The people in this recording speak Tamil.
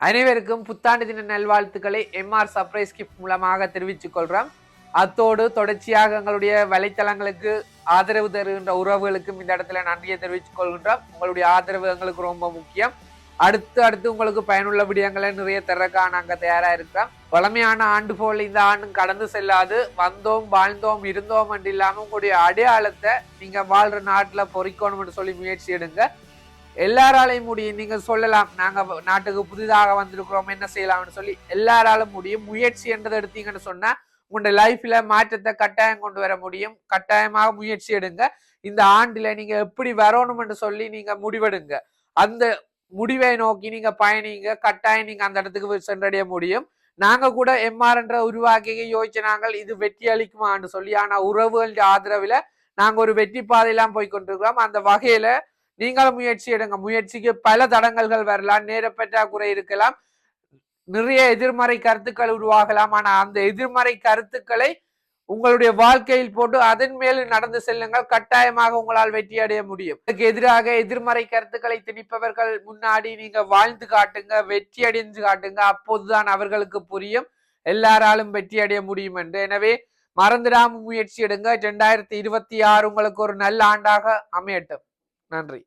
அனைவருக்கும் புத்தாண்டு தின நல்வாழ்த்துக்களை எம்ஆர் சர்ப்ரைஸ் கிஃப்ட் மூலமாக தெரிவித்துக் கொள்றோம். அத்தோடு தொடர்ச்சியாக எங்களுடைய வலைத்தளங்களுக்கு ஆதரவு தருகின்ற உறவுகளுக்கும் இந்த இடத்துல நன்றியை தெரிவித்துக் கொள்கின்றோம். உங்களுடைய ஆதரவு எங்களுக்கு ரொம்ப முக்கியம். அடுத்து உங்களுக்கு பயனுள்ள விடயங்களை நிறைய தரக்காக நாங்கள் தயாரா இருக்கிறோம். வளமையான ஆண்டு போல் இந்த ஆண்டும் கடந்து செல்லாது. வந்தோம், வாழ்ந்தோம், இருந்தோம் என்று இல்லாம உங்களுடைய அடையாளத்தை நீங்க வாழ்ற நாட்டுல பொறிக்கணும்னு சொல்லி முயற்சி எடுங்க. எல்லாராலையும் முடியும். நீங்க சொல்லலாம், நாங்க நாட்டுக்கு புதிதாக வந்திருக்கிறோம், என்ன செய்யலாம்னு சொல்லி. எல்லாராலும் முடியும். முயற்சி என்றதை எடுத்தீங்கன்னு சொன்னா உங்களுடைய லைஃப்ல மாற்றத்தை கட்டாயம் கொண்டு வர முடியும். கட்டாயமாக முயற்சி எடுங்க. இந்த ஆண்டுல நீங்க எப்படி வரணும்னு சொல்லி நீங்க முடிவெடுங்க. அந்த முடிவை நோக்கி நீங்க பயணிங்க. கட்டாயம் நீங்க அந்த இடத்துக்கு சென்றடைய முடியும். நாங்க கூட எம்ஆர் என்ற உருவாக்கிய யோசிச்ச நாங்கள் இது வெற்றி அளிக்குமான்னு சொல்லி. ஆனா உறவுகளின் ஆதரவுல நாங்க ஒரு வெற்றி பாதையெல்லாம் போய் கொண்டிருக்கிறோம். அந்த வகையில நீங்களும் முயற்சி எடுங்க. முயற்சிக்கு பல தடங்கல்கள் வரலாம், நேர பற்றாக்குறை இருக்கலாம், நிறைய எதிர்மறை கருத்துக்கள் உருவாகலாம். ஆனா அந்த எதிர்மறை கருத்துக்களை உங்களுடைய வாழ்க்கையில் போட்டு அதன் மேல் நடந்து செல்லுங்கள். கட்டாயமாக உங்களால் வெற்றி அடைய முடியும். அதுக்கு எதிராக எதிர்மறை கருத்துக்களை திணிப்பவர்கள் முன்னாடி நீங்க வாழ்ந்து காட்டுங்க, வெற்றி அடைந்து காட்டுங்க. அப்போதுதான் அவர்களுக்கு புரியும் எல்லாராலும் வெற்றி அடைய முடியும் என்று. எனவே மறந்துடாம முயற்சி எடுங்க. 2026 உங்களுக்கு ஒரு நல்ல ஆண்டாக அமையட்டும். நன்றி.